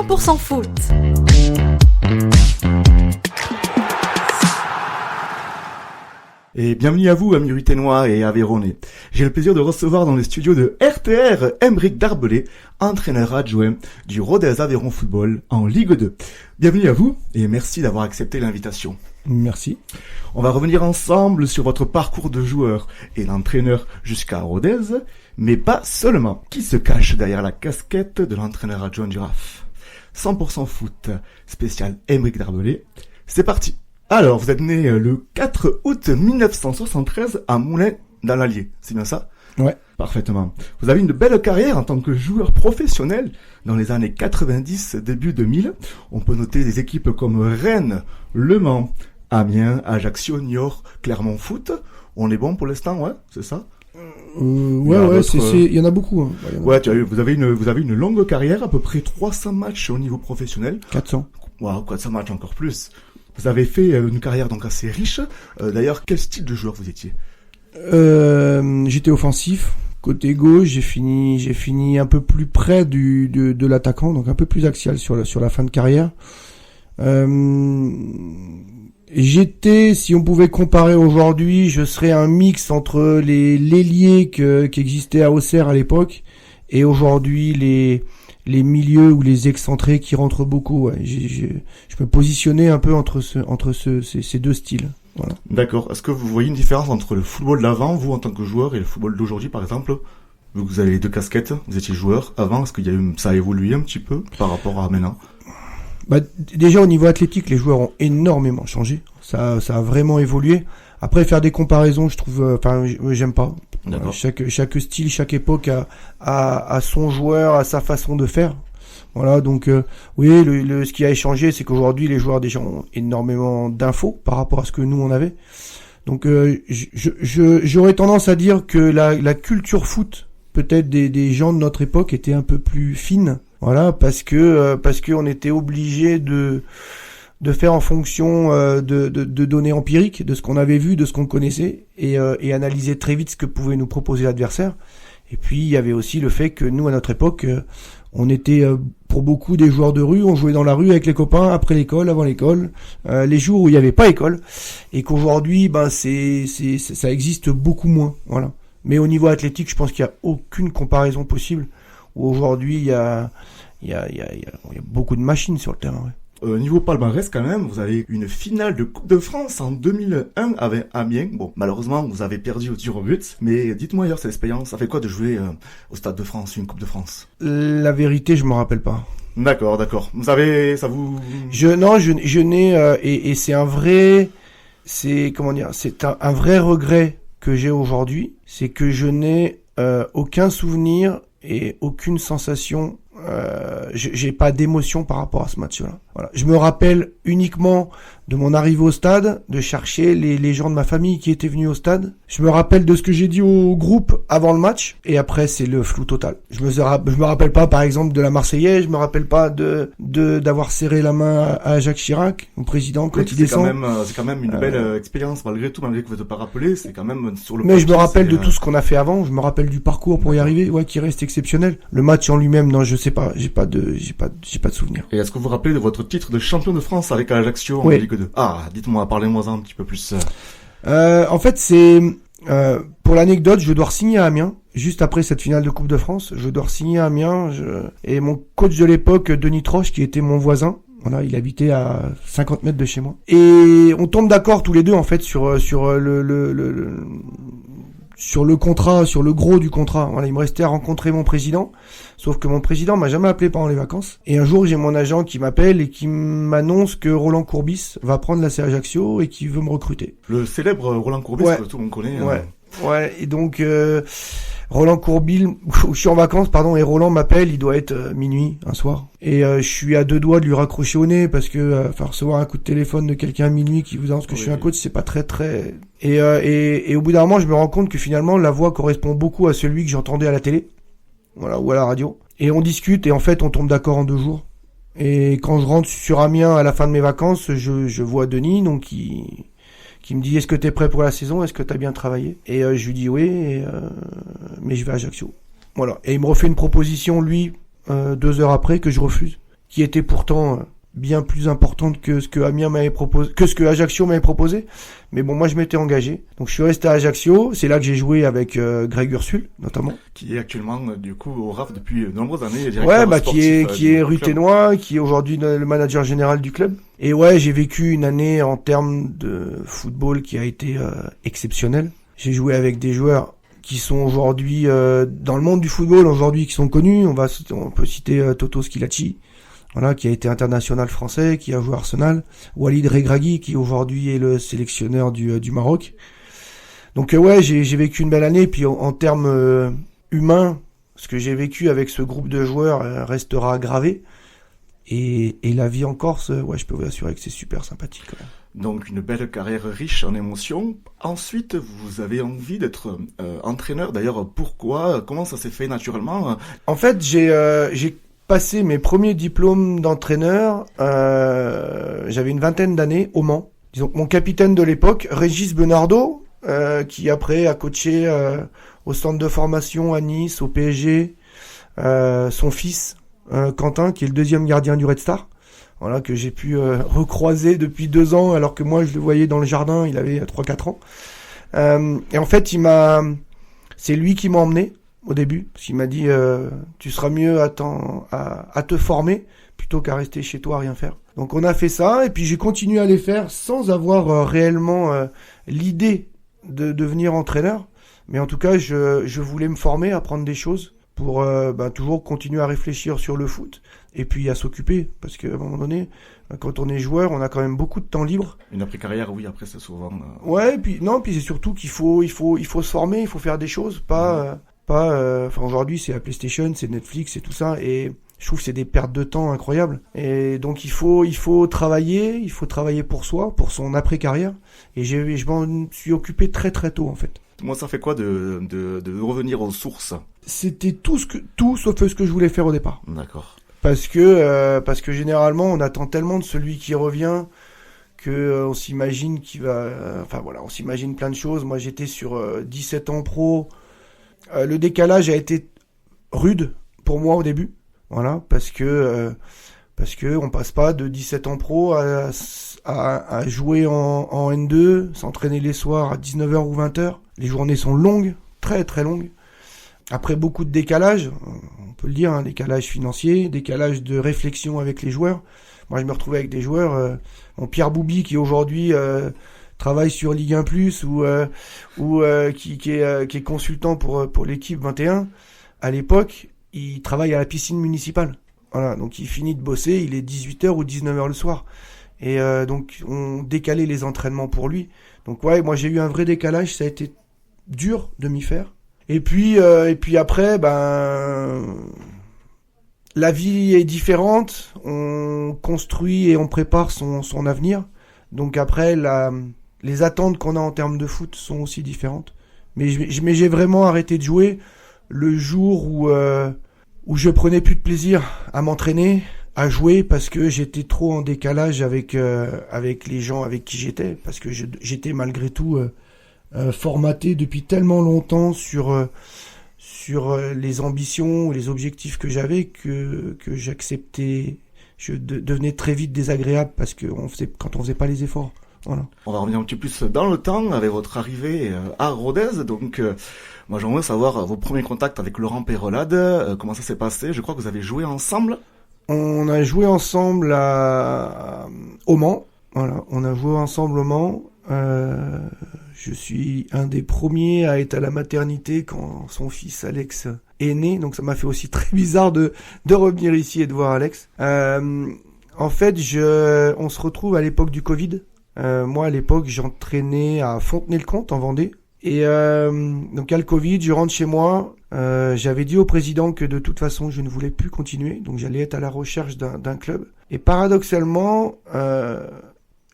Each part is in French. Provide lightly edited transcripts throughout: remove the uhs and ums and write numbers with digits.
100% foot. Et bienvenue à vous, amis ruténois et Aveyronnais. J'ai le plaisir de recevoir dans les studios de RTR Aymeric Darbelay, entraîneur adjoint du Rodez Aveyron Football en Ligue 2. Bienvenue à vous et merci d'avoir accepté l'invitation. Merci. On va revenir ensemble sur votre parcours de joueur et d'entraîneur jusqu'à Rodez, mais pas seulement. Qui se cache derrière la casquette de l'entraîneur adjoint du RAF ? 100% foot, spécial Aymeric Darbelay. C'est parti. Alors, vous êtes né le 4 août 1973 à Moulins dans l'Allier, c'est bien ça ? Ouais. Parfaitement. Vous avez une belle carrière en tant que joueur professionnel dans les années 90, début 2000. On peut noter des équipes comme Rennes, Le Mans, Amiens, Ajaccio, Niort, Clermont Foot. On est bon pour l'instant, ouais, c'est ça ? Ouais, il y en a beaucoup. Hein. Ouais, vous avez une longue carrière, à peu près 300 matchs au niveau professionnel. 400. Wow, 400 matchs encore plus. Vous avez fait une carrière donc assez riche. D'ailleurs, quel style de joueur vous étiez ? J'étais offensif, côté gauche. J'ai fini un peu plus près de l'attaquant, donc un peu plus axial sur la fin de carrière. J'étais, si on pouvait comparer aujourd'hui, je serais un mix entre l'ailier qui existait à Auxerre à l'époque et aujourd'hui les milieux ou les excentrés qui rentrent beaucoup. Ouais. Je me positionnais un peu entre ces deux styles. Voilà. D'accord. Est-ce que vous voyez une différence entre le football d'avant, vous en tant que joueur, et le football d'aujourd'hui, par exemple ? Vous avez les deux casquettes, vous étiez joueur avant, est-ce que ça a évolué un petit peu par rapport à maintenant ? Déjà au niveau athlétique, les joueurs ont énormément changé. Ça a vraiment évolué. Après, faire des comparaisons, je trouve, j'aime pas. D'accord. Chaque style, chaque époque a son joueur, a sa façon de faire. Voilà, donc oui, ce qui a changé, c'est qu'aujourd'hui les joueurs déjà ont énormément d'infos par rapport à ce que nous on avait. Donc j'aurais tendance à dire que la culture foot, peut-être des gens de notre époque, était un peu plus fine. Voilà, parce que on était obligé de faire en fonction de données empiriques, de ce qu'on avait vu, de ce qu'on connaissait, et analyser très vite ce que pouvait nous proposer l'adversaire. Et puis il y avait aussi le fait que nous, à notre époque, on était pour beaucoup des joueurs de rue, on jouait dans la rue avec les copains, après l'école, avant l'école, les jours où il n'y avait pas école, et qu'aujourd'hui, ça existe beaucoup moins. Voilà. Mais au niveau athlétique, je pense qu'il n'y a aucune comparaison possible. Où aujourd'hui, il y a beaucoup de machines sur le terrain. Ouais. Niveau palmarès quand même, vous avez une finale de Coupe de France en 2001 avec Amiens. Bon, malheureusement, vous avez perdu au tir au but. Mais dites-moi ailleurs cette expérience, ça fait quoi de jouer au Stade de France, une Coupe de France ? La vérité, je me rappelle pas. D'accord. Vous avez, ça vous... Je n'ai, et c'est un vrai, c'est un vrai regret que j'ai aujourd'hui, c'est que je n'ai aucun souvenir et aucune sensation. J'ai pas d'émotion par rapport à ce match-là. Voilà. Je me rappelle uniquement de mon arrivée au stade, de chercher les gens de ma famille qui étaient venus au stade. Je me rappelle de ce que j'ai dit au groupe avant le match, et après c'est le flou total. Je me rappelle pas, par exemple, de la Marseillaise. Je me rappelle pas d'avoir serré la main à Jacques Chirac, au président, quand il descend. C'est quand même une belle expérience, malgré tout, malgré que vous n'êtes pas rappelé. C'est quand même sur le. Mais je me rappelle de tout ce qu'on a fait avant. Je me rappelle du parcours pour y arriver, qui reste exceptionnel. Le match en lui-même, non, je sais pas. J'ai pas de souvenir. Et est-ce que vous vous rappelez de votre titre de champion de France avec Ajaccio en Ligue 2 ? Ah, dites-moi, parlez-moi un petit peu plus. En fait, c'est pour l'anecdote, je dois signer à Amiens juste après cette finale de Coupe de France. Je dois signer à Amiens et mon coach de l'époque, Denis Troche, qui était mon voisin. Voilà, il habitait à 50 mètres de chez moi. Et on tombe d'accord tous les deux en fait sur le contrat, sur le gros du contrat. Voilà, il me restait à rencontrer mon président. Sauf que mon président m'a jamais appelé pendant les vacances. Et un jour, j'ai mon agent qui m'appelle et qui m'annonce que Roland Courbis va prendre l'AC Ajaccio et qui veut me recruter. Le célèbre Roland Courbis que tout le monde connaît. Ouais. Et donc, Roland Courbis, je suis en vacances, et Roland m'appelle, il doit être minuit, un soir. Et je suis à deux doigts de lui raccrocher au nez parce que recevoir un coup de téléphone de quelqu'un à minuit qui vous annonce que je suis un coach, c'est pas très... Et au bout d'un moment, je me rends compte que finalement, la voix correspond beaucoup à celui que j'entendais à la télé. Voilà, ou à la radio. Et on discute et en fait on tombe d'accord en 2 jours. Et quand je rentre sur Amiens à la fin de mes vacances, je vois Denis donc qui me dit: est-ce que t'es prêt pour la saison, est-ce que t'as bien travaillé? Et je lui dis oui, mais je vais à Ajaccio. Voilà. Et il me refait une proposition lui 2 heures après que je refuse. qui était pourtant bien plus importante que ce que Amiens m'avait proposé, que ce que Ajaccio m'avait proposé. Mais bon, moi je m'étais engagé. Donc je suis resté à Ajaccio. C'est là que j'ai joué avec Greg Ursul, notamment. Qui est actuellement du coup au RAF depuis de nombreuses années. Ouais, qui est ruténois, qui est aujourd'hui le manager général du club. Et ouais, j'ai vécu une année en termes de football qui a été exceptionnelle. J'ai joué avec des joueurs qui sont aujourd'hui dans le monde du football aujourd'hui, qui sont connus. On peut citer Toto Schilacci, voilà, qui a été international français, qui a joué à Arsenal. Walid Regragui, qui aujourd'hui est le sélectionneur du Maroc. Donc ouais, j'ai vécu une belle année. Puis en termes humains, ce que j'ai vécu avec ce groupe de joueurs restera gravé. Et la vie en Corse, ouais, je peux vous assurer que c'est super sympathique. Quand même. Donc une belle carrière riche en émotions. Ensuite, vous avez envie d'être entraîneur. D'ailleurs, pourquoi? Comment ça s'est fait naturellement? En fait, j'ai passé mes premiers diplômes d'entraîneur. J'avais une vingtaine d'années au Mans. Disons que mon capitaine de l'époque, Régis Benardo, qui après a coaché au centre de formation à Nice, au PSG, son fils Quentin, qui est le deuxième gardien du Red Star. Voilà, que j'ai pu recroiser depuis 2 ans, alors que moi je le voyais dans le jardin, il avait 3-4 ans. Et en fait, c'est lui qui m'a emmené au début, parce qu'il m'a dit tu seras mieux à te former plutôt qu'à rester chez toi à rien faire. Donc on a fait ça, et puis j'ai continué à les faire sans avoir réellement l'idée de devenir entraîneur. Mais en tout cas, je voulais me former, apprendre des choses pour toujours continuer à réfléchir sur le foot et puis à s'occuper, parce qu'à un moment donné, quand on est joueur, on a quand même beaucoup de temps libre. Une après-carrière, oui, après c'est souvent... Ouais, et puis c'est surtout qu'il faut se former, il faut faire des choses, aujourd'hui c'est la PlayStation, c'est Netflix, c'est tout ça, et je trouve que c'est des pertes de temps incroyables. Et donc il faut travailler pour soi, pour son après-carrière, et je m'en suis occupé très très tôt en fait. Moi, ça fait quoi de revenir aux sources? C'était tout sauf ce que je voulais faire au départ. D'accord. Parce que généralement, on attend tellement de celui qui revient que on s'imagine qu'il va... on s'imagine plein de choses. Moi, j'étais sur 17 ans pro. Le décalage a été rude pour moi au début. Voilà, parce que on passe pas de 17 ans pro à jouer en N2, s'entraîner les soirs à 19h ou 20h. Les journées sont longues, très très longues. Après beaucoup de décalage, on peut le dire, décalage financier, décalage de réflexion avec les joueurs. Moi, je me retrouvais avec des joueurs, Pierre Boubi qui aujourd'hui travaille sur Ligue 1+, ou qui est consultant pour l'équipe 21. À l'époque, il travaille à la piscine municipale. Voilà, donc il finit de bosser, il est 18h ou 19h le soir. Et donc on décalait les entraînements pour lui. Donc ouais, moi j'ai eu un vrai décalage, ça a été dur de m'y faire. Et puis après, la vie est différente, on construit et on prépare son avenir. Donc après, les attentes qu'on a en termes de foot sont aussi différentes. Mais j'ai vraiment arrêté de jouer le jour où je prenais plus de plaisir à m'entraîner, à jouer, parce que j'étais trop en décalage avec les gens avec qui j'étais, parce que j'étais malgré tout formaté depuis tellement longtemps sur les ambitions ou les objectifs que j'avais que j'acceptais, je devenais très vite désagréable parce que quand on faisait pas les efforts. Voilà. On va revenir un petit peu plus dans le temps avec votre arrivée à Rodez. Donc, moi j'aimerais savoir vos premiers contacts avec Laurent Peyrelade, comment ça s'est passé. Je crois que vous avez joué ensemble. On a joué ensemble au Mans. Voilà, on a joué ensemble au Mans. Je suis un des premiers à être à la maternité quand son fils Alex est né, donc ça m'a fait aussi très bizarre de revenir ici et de voir Alex. En fait, on se retrouve à l'époque du Covid. Moi, à l'époque, j'entraînais à Fontenay-le-Comte en Vendée. Et donc, à le Covid, je rentre chez moi. J'avais dit au président que de toute façon, je ne voulais plus continuer, donc j'allais être à la recherche d'un club. Et paradoxalement,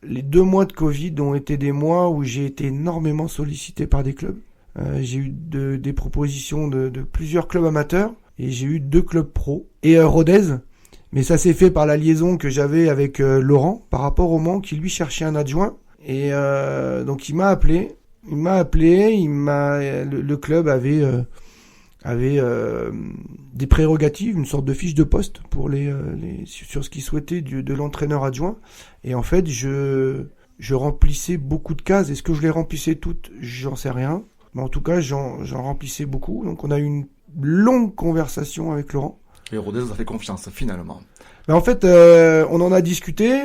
les 2 mois de Covid ont été des mois où j'ai été énormément sollicité par des clubs. J'ai eu des propositions de plusieurs clubs amateurs et j'ai eu 2 clubs pro et Rodez. Mais ça s'est fait par la liaison que j'avais avec Laurent par rapport au Mans qui lui cherchait un adjoint. Et donc il m'a appelé. Le club avait avait des prérogatives, une sorte de fiche de poste pour sur ce qu'il souhaitait de l'entraîneur adjoint. Et en fait, je remplissais beaucoup de cases. Est-ce que je les remplissais toutes? J'en sais rien. Mais en tout cas, j'en remplissais beaucoup. Donc on a eu une longue conversation avec Laurent. Et Rodez vous a fait confiance, finalement. Mais en fait, on en a discuté.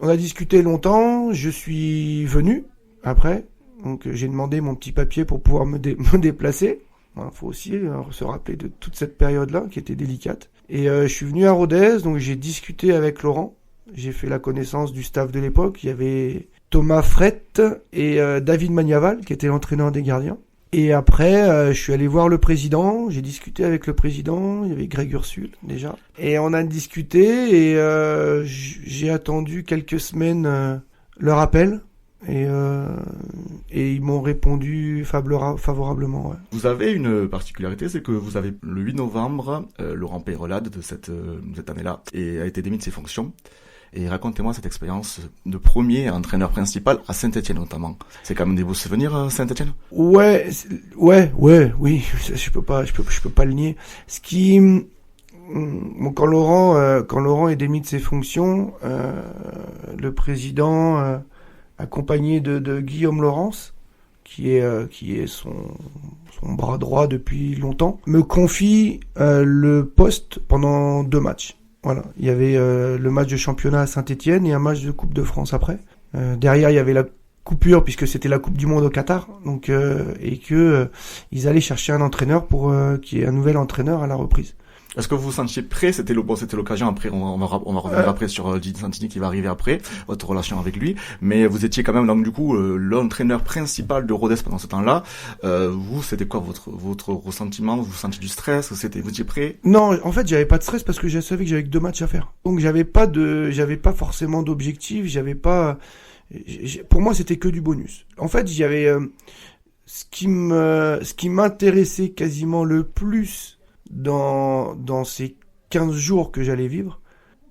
On a discuté longtemps. Je suis venu après. Donc j'ai demandé mon petit papier pour pouvoir me déplacer. Il faut aussi se rappeler de toute cette période-là qui était délicate. Et je suis venu à Rodez, donc j'ai discuté avec Laurent. J'ai fait la connaissance du staff de l'époque. Il y avait Thomas Frette et David Magnaval, qui était l'entraîneur des gardiens. Et après, je suis allé voir le président. J'ai discuté avec le président. Il y avait Greg Ursule, déjà. Et on a discuté et j'ai attendu quelques semaines leur appel. Et ils m'ont répondu favorablement. Ouais. Vous avez une particularité, c'est que vous avez le 8 novembre, Laurent Peyrelade de cette année-là a été démis de ses fonctions. Et racontez-moi cette expérience de premier entraîneur principal à Saint-Etienne notamment. C'est quand même des beaux souvenirs, Saint-Etienne? Oui. Je peux pas le nier. Quand Laurent est démis de ses fonctions, le président accompagné de Guillaume Laurence, qui est son bras droit depuis longtemps, me confie le poste pendant 2 matchs. Voilà, il y avait le match de championnat à Saint-Etienne et un match de Coupe de France après. Derrière, il y avait la coupure puisque c'était la Coupe du Monde au Qatar, donc ils allaient chercher un entraîneur pour qui est un nouvel entraîneur à la reprise. Est-ce que vous vous sentiez prêt? C'était l'occasion. Après, on va revenir après sur Didier Santini qui va arriver après, votre relation avec lui. Mais vous étiez quand même, donc, du coup, l'entraîneur principal de Rodez pendant ce temps-là. Vous, c'était quoi votre ressentiment? Vous sentiez du stress? Vous étiez prêt? Non, en fait, j'avais pas de stress parce que je savais que j'avais que 2 matchs à faire. Donc, j'avais pas forcément d'objectif, pour moi, c'était que du bonus. En fait, ce qui m'intéressait quasiment le plus dans ces 15 jours que j'allais vivre,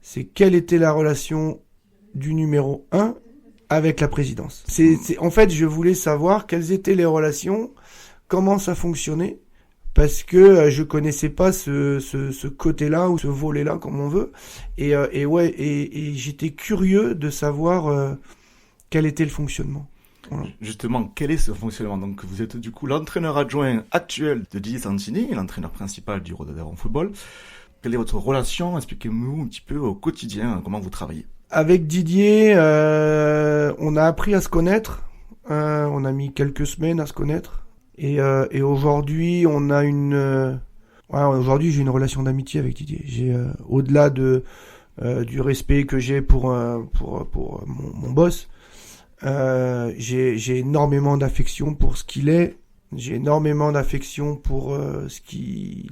c'est quelle était la relation du numéro 1 avec la présidence. En fait, je voulais savoir quelles étaient les relations, comment ça fonctionnait, parce que je connaissais pas ce côté-là ou ce volet-là, comme on veut, et j'étais curieux de savoir quel était le fonctionnement. Voilà. Justement, quel est ce fonctionnement? Donc, vous êtes du coup l'entraîneur adjoint actuel de Didier Santini, l'entraîneur principal du Rodez Football. Quelle est votre relation? Expliquez-nous un petit peu au quotidien comment vous travaillez. Avec Didier, on a appris à se connaître. On a mis quelques semaines à se connaître. Et aujourd'hui, aujourd'hui, j'ai une relation d'amitié avec Didier. J'ai au-delà du respect que j'ai pour mon boss. J'ai énormément d'affection pour ce qu'il est. J'ai énormément d'affection pour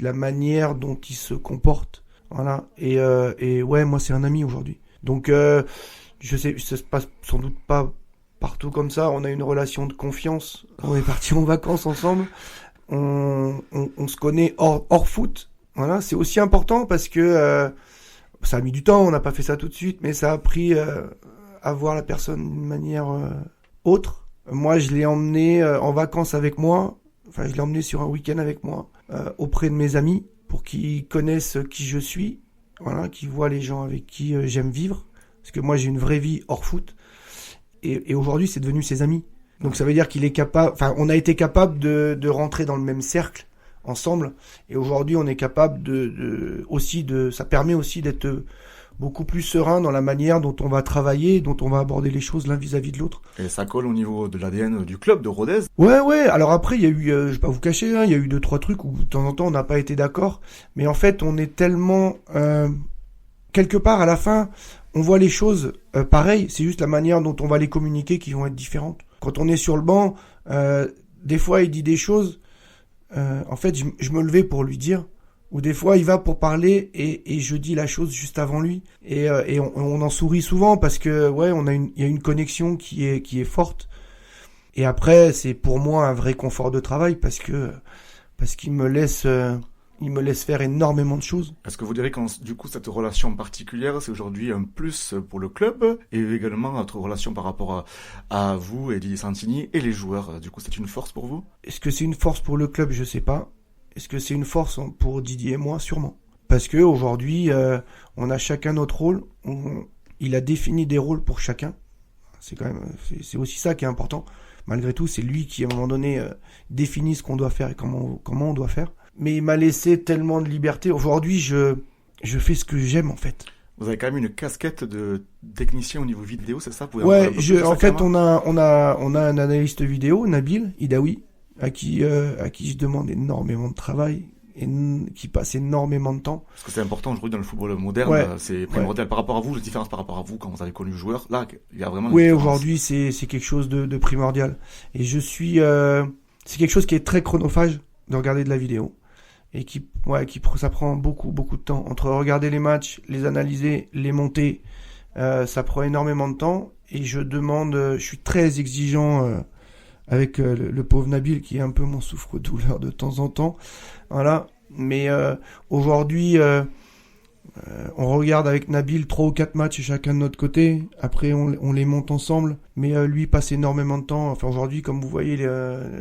la manière dont il se comporte. Voilà. Et ouais, moi c'est un ami aujourd'hui. Donc je sais, ça se passe sans doute pas partout comme ça. On a une relation de confiance. On est partis en vacances ensemble. On se connaît hors foot. Voilà, c'est aussi important parce que ça a mis du temps. On n'a pas fait ça tout de suite, mais ça a pris à voir la personne d'une manière autre. Moi, je l'ai emmené en vacances avec moi. Enfin, je l'ai emmené sur un week-end avec moi auprès de mes amis pour qu'ils connaissent qui je suis. Voilà, qu'ils voient les gens avec qui j'aime vivre. Parce que moi, j'ai une vraie vie hors foot. Et aujourd'hui, c'est devenu ses amis. Donc, ça veut dire qu'il est capable. Enfin, on a été capable de rentrer dans le même cercle ensemble. Et aujourd'hui, on est capable ça permet aussi d'être beaucoup plus serein dans la manière dont on va travailler, dont on va aborder les choses l'un vis-à-vis de l'autre. Et ça colle au niveau de l'ADN du club de Rodez? Ouais. Alors après, il y a eu, je vais pas vous cacher, il y a eu 2-3 trucs où de temps en temps on n'a pas été d'accord. Mais en fait, on est tellement quelque part à la fin, on voit les choses pareilles. C'est juste la manière dont on va les communiquer qui vont être différentes. Quand on est sur le banc, des fois il dit des choses. En fait, je me levais pour lui dire. Ou des fois, il va pour parler et je dis la chose juste avant lui. Et on en sourit souvent parce que ouais, il y a une connexion qui est forte. Et après, c'est pour moi un vrai confort de travail parce qu'il me laisse faire énormément de choses. Est-ce que vous direz que du coup cette relation particulière, c'est aujourd'hui un plus pour le club et également notre relation par rapport à vous et Didier Santini et les joueurs, du coup c'est une force pour vous? Est-ce que c'est une force pour le club? Je sais pas. Est-ce que c'est une force pour Didier et moi? Sûrement. Parce que aujourd'hui, on a chacun notre rôle. Il a défini des rôles pour chacun. C'est aussi ça qui est important. Malgré tout, c'est lui qui, à un moment donné, définit ce qu'on doit faire et comment on doit faire. Mais il m'a laissé tellement de liberté. Aujourd'hui, je fais ce que j'aime, en fait. Vous avez quand même une casquette de technicien au niveau vidéo, c'est ça? Ouais, en fait, on a un analyste vidéo, Nabil Idaoui, à qui je demande énormément de travail, et qui passe énormément de temps. Parce que c'est important aujourd'hui dans le football moderne, c'est primordial. Par rapport à vous, la différence par rapport à vous, quand vous avez connu le joueur, là, il y a vraiment une différence. Aujourd'hui, c'est quelque chose de primordial. Et c'est quelque chose qui est très chronophage de regarder de la vidéo. Et ça prend beaucoup de temps. Entre regarder les matchs, les analyser, les monter, ça prend énormément de temps. Et je suis très exigeant avec le pauvre Nabil, qui est un peu mon souffre-douleur de temps en temps. Voilà. Mais aujourd'hui, on regarde avec Nabil 3 ou 4 matchs chacun de notre côté. Après, on les monte ensemble. Mais lui passe énormément de temps. Enfin, aujourd'hui, comme vous voyez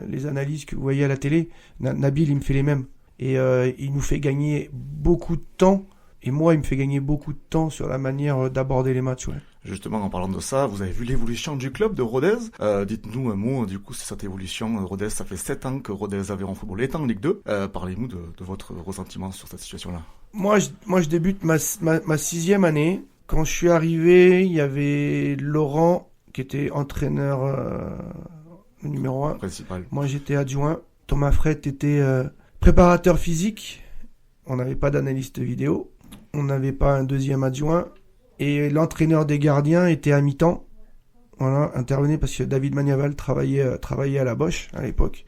les analyses que vous voyez à la télé, Nabil, il me fait les mêmes. Et il nous fait gagner beaucoup de temps. Et moi, il me fait gagner beaucoup de temps sur la manière d'aborder les matchs. Ouais. Justement, en parlant de ça, vous avez vu l'évolution du club de Rodez. Dites-nous un mot, du coup, sur cette évolution. Rodez, ça fait 7 ans que Rodez Aveyron Football est en Ligue 2. Parlez-nous de votre ressentiment sur cette situation-là. Moi, je débute ma 6e année. Quand je suis arrivé, il y avait Laurent, qui était entraîneur numéro 1. Principal. Moi, j'étais adjoint. Thomas Frette était préparateur physique. On n'avait pas d'analyste vidéo. On n'avait pas un deuxième adjoint. Et l'entraîneur des gardiens était à mi-temps. Voilà, intervenait parce que David Magnaval travaillait à la Bosch à l'époque.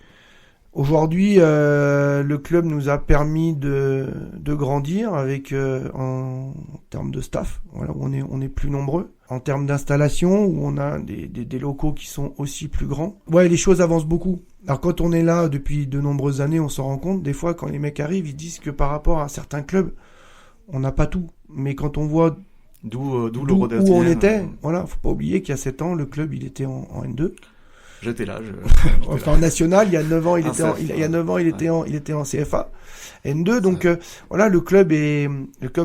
Aujourd'hui, le club nous a permis de grandir avec en termes de staff, voilà, où on est plus nombreux. En termes d'installation, où on a des locaux qui sont aussi plus grands. Ouais, les choses avancent beaucoup. Alors quand on est là depuis de nombreuses années, on s'en rend compte. Des fois, quand les mecs arrivent, ils disent que par rapport à certains clubs, on n'a pas tout. Mais quand on voit d'où le Rodez où on était, voilà, faut pas oublier qu'il y a 7 ans, le club il était en N2. J'étais là. En national, il y a 9 ans, il était en CFA. N2, donc voilà, le club est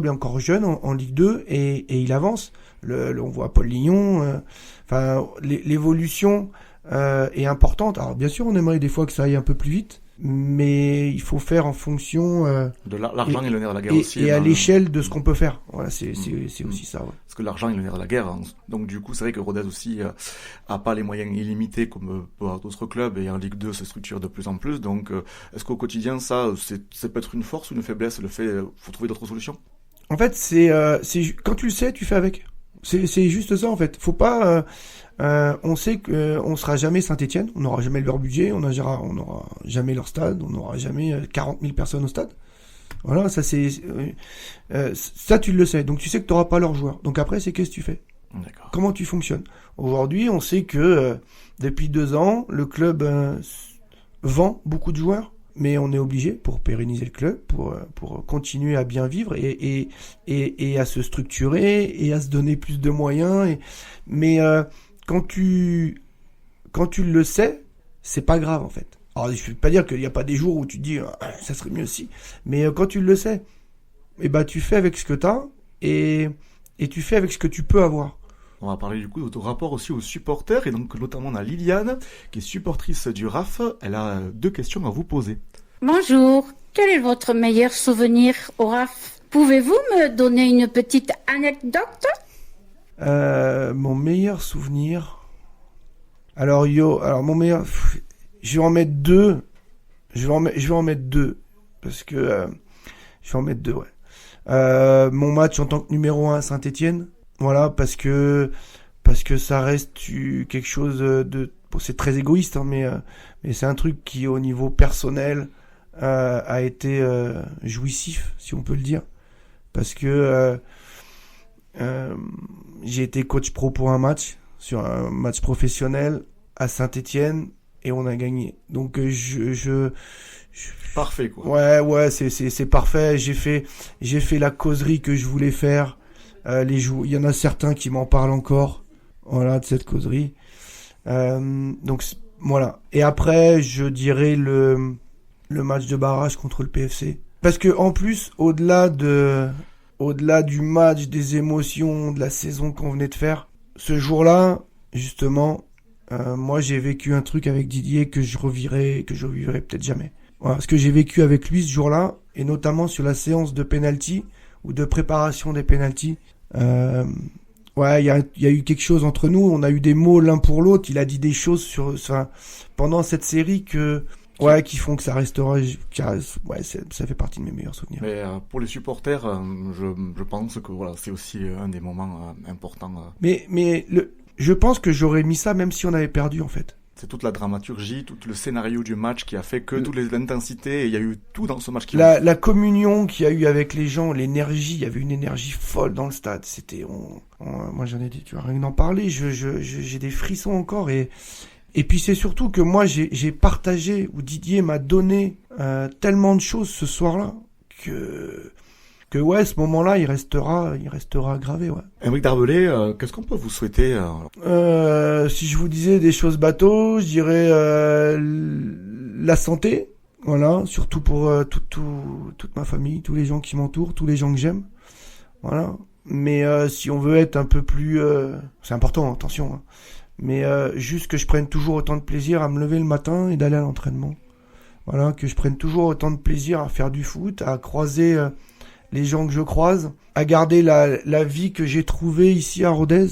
encore jeune en Ligue 2 et il avance. On voit Paul Lignon, l'évolution est importante. Alors bien sûr, on aimerait des fois que ça aille un peu plus vite, mais il faut faire en fonction de l'argent et le nerf de la guerre aussi. Et à l'échelle de ce qu'on peut faire. Voilà, c'est aussi ça. Ouais. Parce que l'argent est le nerf de la guerre. Hein. Donc du coup, c'est vrai que Rodez aussi a pas les moyens illimités comme d'autres clubs et en Ligue 2 se structure de plus en plus. Donc est-ce qu'au quotidien, ça peut être une force ou une faiblesse, le fait faut trouver d'autres solutions? En fait, c'est quand tu le sais, tu fais avec. C'est juste ça en fait. Faut pas. On sait qu'on sera jamais Saint-Étienne, on n'aura jamais leur budget, on n'aura jamais leur stade, on n'aura jamais 40 000 personnes au stade. Voilà, ça ça tu le sais. Donc tu sais que tu n'auras pas leurs joueurs. Donc après, c'est qu'est-ce que tu fais? D'accord. Comment tu fonctionnes? Aujourd'hui, on sait que depuis 2 ans, le club vend beaucoup de joueurs. Mais on est obligé, pour pérenniser le club, pour continuer à bien vivre et à se structurer et à se donner plus de moyens. Mais quand tu le sais, c'est pas grave en fait. Alors je ne veux pas dire qu'il n'y a pas des jours où tu te dis ça serait mieux si. Mais quand tu le sais, tu fais avec ce que tu as et tu fais avec ce que tu peux avoir. On va parler du coup de votre rapport aussi aux supporters, et donc notamment on a Liliane, qui est supportrice du RAF. Elle a 2 questions à vous poser. Bonjour, quel est votre meilleur souvenir au RAF? Pouvez-vous me donner une petite anecdote? Mon meilleur souvenir... Alors mon meilleur... Je vais en mettre 2. Je vais en mettre 2. Parce que... je vais en mettre 2, ouais. Mon match en tant que numéro 1 à Saint-Étienne. Voilà, parce que ça reste quelque chose de... Bon, c'est très égoïste, hein, mais c'est un truc qui, au niveau personnel, a été jouissif, si on peut le dire. Parce que j'ai été coach pro pour un match, sur un match professionnel à Saint-Étienne, et on a gagné. Donc parfait, quoi. Ouais, c'est parfait. J'ai fait la causerie que je voulais faire. Il y en a certains qui m'en parlent encore, voilà, de cette causerie. Donc voilà. Et après, je dirais le match de barrage contre le PFC. Parce que en plus, au-delà du match, des émotions, de la saison qu'on venait de faire, ce jour-là, justement, moi j'ai vécu un truc avec Didier que je revivrai peut-être jamais. Voilà, ce que j'ai vécu avec lui ce jour-là, et notamment sur la séance de penalty ou de préparation des penalty. Ouais, il y a eu quelque chose entre nous. On a eu des mots l'un pour l'autre. Il a dit des choses pendant cette série qui font que ça restera. Ça fait partie de mes meilleurs souvenirs. Mais pour les supporters, je pense que voilà, c'est aussi un des moments importants. Mais je pense que j'aurais mis ça même si on avait perdu en fait. C'est toute la dramaturgie, tout le scénario du match qui a fait que toute l'intensité, et il y a eu tout dans ce match la communion qu'il y a eu avec les gens, l'énergie, il y avait une énergie folle dans le stade. Moi j'en ai dit, tu vas rien d'en parler, j'ai des frissons encore et puis c'est surtout que moi j'ai partagé, ou Didier m'a donné tellement de choses ce soir-là que ouais, ce moment-là, il restera gravé, ouais. Aymeric Darbelay, qu'est-ce qu'on peut vous souhaiter si je vous disais des choses bateau, je dirais la santé, voilà, surtout pour toute ma famille, tous les gens qui m'entourent, tous les gens que j'aime, voilà. Mais si on veut être un peu plus, c'est important, attention, hein. Mais juste que je prenne toujours autant de plaisir à me lever le matin et d'aller à l'entraînement, voilà, que je prenne toujours autant de plaisir à faire du foot, à croiser les gens que je croise, à garder la vie que j'ai trouvée ici à Rodez,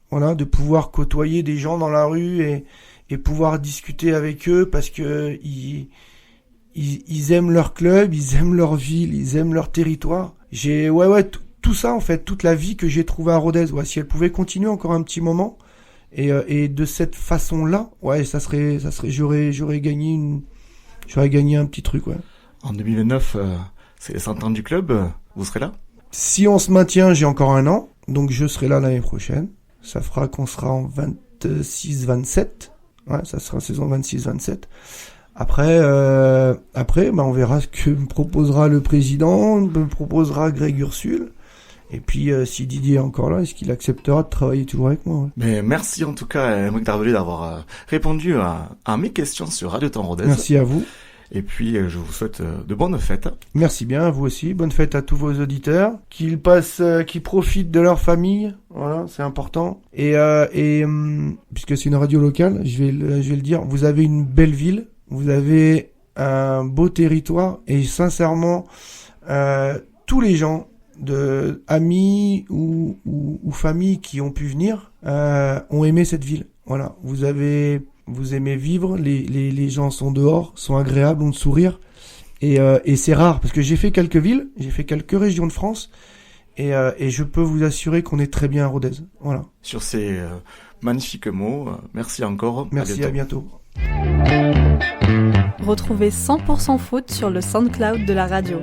voilà, de pouvoir côtoyer des gens dans la rue et pouvoir discuter avec eux parce que ils aiment leur club, ils aiment leur ville, ils aiment leur territoire. J'ai tout ça en fait, toute la vie que j'ai trouvée à Rodez, ouais, si elle pouvait continuer encore un petit moment et de cette façon-là, ouais, ça serait j'aurais gagné un petit truc, ouais. En 2029, c'est les 100 ans du club, vous serez là? Si on se maintient, j'ai encore un an, donc je serai là l'année prochaine. Ça fera qu'on sera en 26-27. Ouais, ça sera saison 26-27. Après, on verra ce que me proposera le président, me proposera Greg Ursule. Et puis, si Didier est encore là, est-ce qu'il acceptera de travailler toujours avec moi, ouais. Mais merci en tout cas, Aymeric Darbelay, d'avoir répondu à mes questions sur Radio Temps Rodez. Merci à vous. Et puis, je vous souhaite de bonnes fêtes. Merci bien, vous aussi. Bonne fête à tous vos auditeurs. Qu'ils profitent de leur famille. Voilà, c'est important. Et puisque c'est une radio locale, je vais le dire, vous avez une belle ville. Vous avez un beau territoire. Et sincèrement, tous les gens, amis ou familles qui ont pu venir, ont aimé cette ville. Voilà. Vous aimez vivre, les gens sont dehors, sont agréables, ont le sourire, et c'est rare, parce que j'ai fait quelques villes, j'ai fait quelques régions de France, et je peux vous assurer qu'on est très bien à Rodez. Voilà. Sur ces magnifiques mots, merci encore. Merci, à bientôt. Retrouvez 100% foot sur le SoundCloud de la radio.